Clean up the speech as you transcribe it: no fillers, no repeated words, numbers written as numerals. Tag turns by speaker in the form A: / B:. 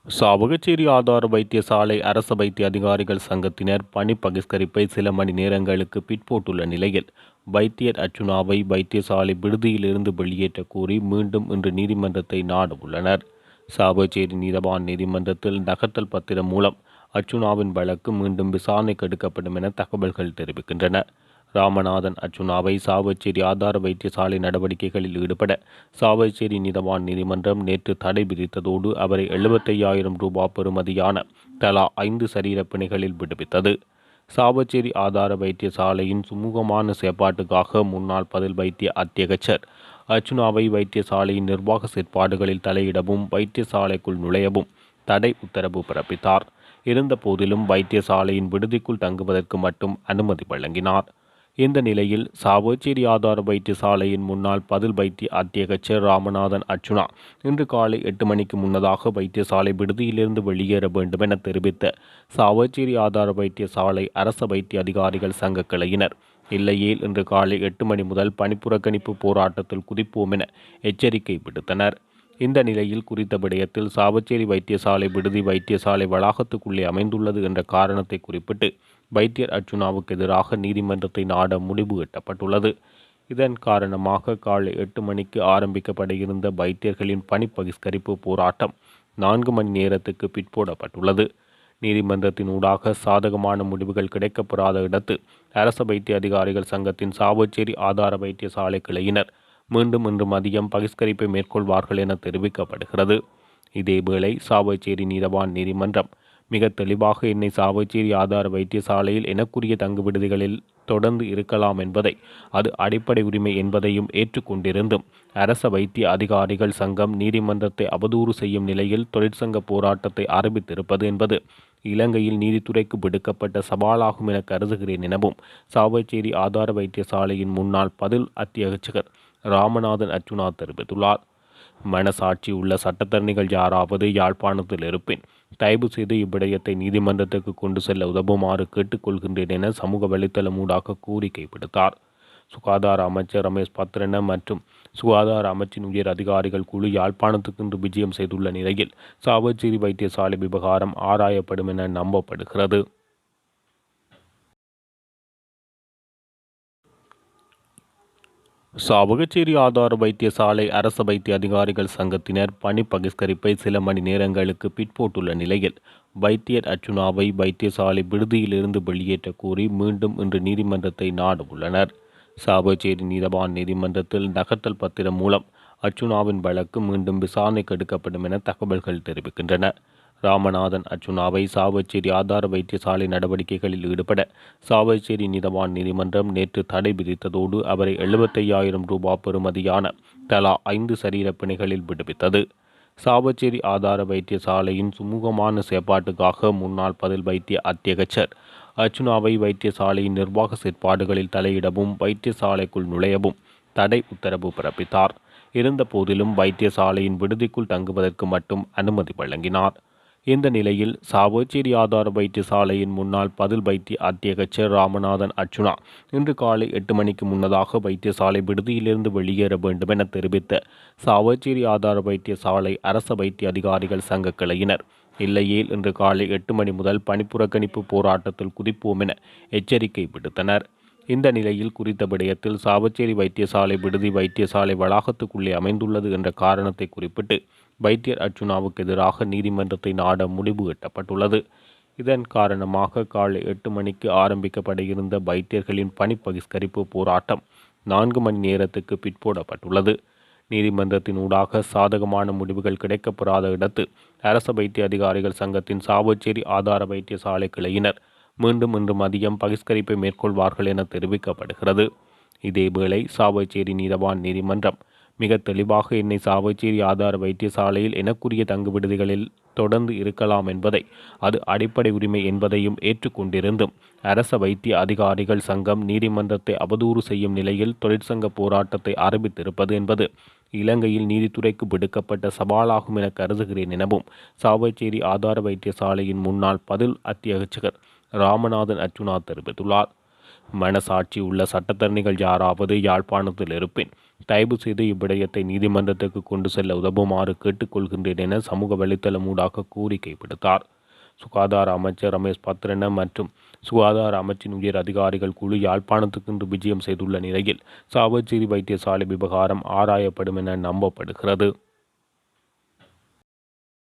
A: சாவகச்சேரி ஆதார வைத்தியசாலை அரச வைத்திய அதிகாரிகள் சங்கத்தினர் பணி பகிஷ்கரிப்பை சில மணி நேரங்களுக்கு பிற்போட்டுள்ள நிலையில் வைத்தியர் அர்ச்சுனாவை வைத்தியசாலை விடுதியிலிருந்து வெளியேற்ற கோரி மீண்டும் இன்று நீதிமன்றத்தை நாட உள்ளனர். சாவகச்சேரி நீதவான் நீதிமன்றத்தில் நகர்த்தல் பத்திரம் மூலம் அர்ச்சுனாவின் வழக்கு மீண்டும் விசாரணைக்கு எடுக்கப்படும் என தகவல்கள் தெரிவிக்கின்றன. ராமநாதன் அர்ச்சுனாவை சாவகச்சேரி ஆதார வைத்தியசாலை நடவடிக்கைகளில் ஈடுபட சாவகச்சேரி நீதவான் நீதிமன்றம் நேற்று தடை விதித்ததோடு அவரை 75,000 ரூபாய் பெறுமதியான தலா 5 சரீர பிணைகளில் விடுவித்தது. சாவகச்சேரி ஆதார வைத்தியசாலையின் சுமூகமான செயற்பாட்டுக்காக முன்னாள் பதில் வைத்திய அத்தியகச்சர் அர்ச்சுனாவை வைத்தியசாலையின் நிர்வாக செயற்பாடுகளில் தலையிடவும் வைத்தியசாலைக்குள் நுழையவும் தடை உத்தரவு பிறப்பித்தார். இருந்த போதிலும் வைத்தியசாலையின் விடுதிக்குள் தங்குவதற்கு மட்டும் அனுமதி வழங்கினார். இந்த நிலையில் சாவகச்சேரி ஆதார வைத்தியசாலையின் முன்னாள் பதில் வைத்திய அத்தியகச்சர் ராமநாதன் அர்ச்சுனா இன்று காலை 8 மணிக்கு முன்னதாக வைத்தியசாலை விடுதியிலிருந்து வெளியேற வேண்டும் என தெரிவித்த சாவகச்சேரி ஆதார வைத்தியசாலை அரச வைத்திய அதிகாரிகள் சங்க கிளையினர் இல்லையேல் இன்று காலை 8 மணி முதல் பணிப்புறக்கணிப்பு போராட்டத்தில் குதிப்போம் என எச்சரிக்கை விடுத்தனர். இந்த நிலையில் குறித்த விடயத்தில் சாவகச்சேரி வைத்தியசாலை விடுதி வைத்தியசாலை வளாகத்துக்குள்ளே அமைந்துள்ளது என்ற காரணத்தை குறிப்பிட்டு வைத்தியர் அர்ச்சுனாவுக்கு எதிராக நீதிமன்றத்தை நாட முடிவு எட்டப்பட்டுள்ளது. இதன் காரணமாக காலை 8 மணிக்கு ஆரம்பிக்கப்பட இருந்த வைத்தியர்களின் பணி பகிஷ்கரிப்பு போராட்டம் 4 மணி நேரத்துக்கு பிற்போடப்பட்டுள்ளது. நீதிமன்றத்தின் ஊடாக சாதகமான முடிவுகள் கிடைக்கப்பெறாத இடத்து அரச வைத்திய அதிகாரிகள் சங்கத்தின் சாவகச்சேரி ஆதார வைத்தியசாலை கிளையினர் மீண்டும் இன்று மதியம் பகிஷ்கரிப்பை மேற்கொள்வார்கள் என தெரிவிக்கப்படுகிறது. இதேவேளை சாவகச்சேரி நீதவான் நீதிமன்றம் மிக தெளிவாக என்னை சாவகச்சேரி ஆதார வைத்தியசாலையில் எனக்குரிய தங்கு விடுதிகளில் தொடர்ந்து இருக்கலாம் என்பதை அது அடிப்படை உரிமை என்பதையும் ஏற்றுக்கொண்டிருந்தும் அரச வைத்திய அதிகாரிகள் சங்கம் நீதிமன்றத்தை அவதூறு செய்யும் நிலையில் தொழிற்சங்க போராட்டத்தை ஆரம்பித்திருப்பது என்பது இலங்கையில் நீதித்துறைக்கு விடுக்கப்பட்ட சவாலாகும் என கருதுகிறேன் எனவும் சாவகச்சேரி ஆதார வைத்தியசாலையின் முன்னாள் பதில் அத்தியட்சகர் ராமநாதன் அர்ச்சுனா தெரிவித்துள்ளார். மனசாட்சி உள்ள சட்டத்தரணிகள் யாராவது யாழ்ப்பாணத்தில் இருப்பின் தயவு செய்து இவ்விடயத்தை நீதிமன்றத்துக்கு கொண்டு செல்ல உதவுமாறு கேட்டுக்கொள்கின்றேன் என சமூக வலைத்தளம் ஊடாக கோரிக்கை விடுத்தார். சுகாதார அமைச்சர் ரமேஷ் பத்ரன மற்றும் சுகாதார அமைச்சின் உயர் அதிகாரிகள் குழு யாழ்ப்பாணத்துக்கு இன்று விஜயம் செய்துள்ள நிலையில் சாவகச்சேரி வைத்தியசாலை விவகாரம் ஆராயப்படும் என நம்பப்படுகிறது. சாவகச்சேரி ஆதார வைத்தியசாலை அரச வைத்திய அதிகாரிகள் சங்கத்தினர் பணி பகிஷ்கரிப்பை சில மணி நேரங்களுக்கு பிற்போட்டுள்ள நிலையில் வைத்தியர் அர்ச்சுனாவை வைத்தியசாலை விடுதியிலிருந்து வெளியேற்ற கோரி மீண்டும் இன்று நீதிமன்றத்தை நாட உள்ளனர். சாவகச்சேரி நீதவான் நீதிமன்றத்தில் நகர்த்தல் பத்திரம் மூலம் அர்ச்சுனாவின் வழக்கு மீண்டும் விசாரணைக்கு எடுக்கப்படும் என தகவல்கள் தெரிவிக்கின்றன. ராமநாதன் அர்ச்சுனாவை சாவகச்சேரி ஆதார வைத்தியசாலை நடவடிக்கைகளில் ஈடுபட சாவகச்சேரி நீதவான் நீதிமன்றம் நேற்று தடை விதித்ததோடு அவரை 75,000 ரூபாய் பெறுமதியான தலா 5 சரீர பிணைகளில் விடுவித்தது. சாவகச்சேரி ஆதார வைத்தியசாலையின் சுமூகமான செயற்பாட்டுக்காக முன்னாள் பதில் வைத்திய அத்தியகச்சர் அர்ச்சுனாவை வைத்தியசாலையின் நிர்வாக செயற்பாடுகளில் தலையிடவும் வைத்தியசாலைக்குள் நுழையவும் தடை உத்தரவு பிறப்பித்தார். இருந்த போதிலும் வைத்தியசாலையின் விடுதிக்குள் தங்குவதற்கு மட்டும் அனுமதி வழங்கினார். இந்த நிலையில் சாவகச்சேரி ஆதார வைத்தியசாலையின் முன்னாள் பதில் வைத்திய அத்தியகச்சர் ராமநாதன் அர்ச்சுனா இன்று காலை 8 மணிக்கு முன்னதாக வைத்தியசாலை விடுதியிலிருந்து வெளியேற வேண்டும் என தெரிவித்த சாவகச்சேரி ஆதார வைத்தியசாலை அரச வைத்திய அதிகாரிகள் சங்க கிளையினர் இல்லையேல் இன்று காலை 8 மணி முதல் பணிப்புறக்கணிப்பு போராட்டத்தில் குதிப்போம் என எச்சரிக்கை விடுத்தனர். இந்த நிலையில் குறித்த விடயத்தில் சாவகச்சேரி வைத்தியசாலை விடுதி வைத்தியசாலை வளாகத்துக்குள்ளே அமைந்துள்ளது என்ற காரணத்தை குறிப்பிட்டு வைத்தியர் அர்ச்சுனாவுக்கு எதிராக நீதிமன்றத்தை நாட முடிவு எட்டப்பட்டுள்ளது. இதன் காரணமாக காலை 8 மணிக்கு ஆரம்பிக்கப்பட இருந்த வைத்தியர்களின் பணி பகிஷ்கரிப்பு போராட்டம் 4 மணி நேரத்துக்கு பிற்போடப்பட்டுள்ளது. நீதிமன்றத்தின் ஊடாக சாதகமான முடிவுகள் கிடைக்கப்பெறாத இடத்து அரச வைத்திய அதிகாரிகள் சங்கத்தின் சாவகச்சேரி ஆதார வைத்தியசாலை கிளையினர் மீண்டும் இன்று மதியம் பகிஷ்கரிப்பை மேற்கொள்வார்கள் என தெரிவிக்கப்படுகிறது. இதேவேளை சாவகச்சேரி நீதவான் நீதிமன்றம் மிக தெளிவாக என்னை சாவகச்சேரி ஆதார வைத்தியசாலையில் எனக்குரிய தங்கு விடுதிகளில் தொடர்ந்து இருக்கலாம் என்பதை அது அடிப்படை உரிமை என்பதையும் ஏற்றுக்கொண்டிருந்தும் அரச வைத்திய அதிகாரிகள் சங்கம் நீதிமன்றத்தை அவதூறு செய்யும் நிலையில் தொழிற்சங்க போராட்டத்தை ஆரம்பித்திருப்பது என்பது இலங்கையில் நீதித்துறைக்கு விடுக்கப்பட்ட சவாலாகும் என கருதுகிறேன் எனவும் சாவகச்சேரி ஆதார வைத்தியசாலையின் முன்னாள் பதில் அத்தியட்சகர் ராமநாதன் அர்ச்சுனா தெரிவித்துள்ளார். மனசாட்சி உள்ள சட்டத்தரணிகள் யாராவது யாழ்ப்பாணத்தில் இருப்பின் தயவு செய்து இவ்விடயத்தை நீதிமன்றத்துக்கு கொண்டு செல்ல உதவுமாறு கேட்டுக்கொள்கின்றேன் என சமூக வலைத்தளம் ஊடாக கோரிக்கை விடுத்தார். சுகாதார அமைச்சர் ரமேஷ் பத்ரன மற்றும் சுகாதார அமைச்சின் உயர் அதிகாரிகள் குழு யாழ்ப்பாணத்துக்கு இன்று விஜயம் செய்துள்ள நிலையில் சாவச்சேரி வைத்தியசாலை விவகாரம் ஆராயப்படும் என நம்பப்படுகிறது.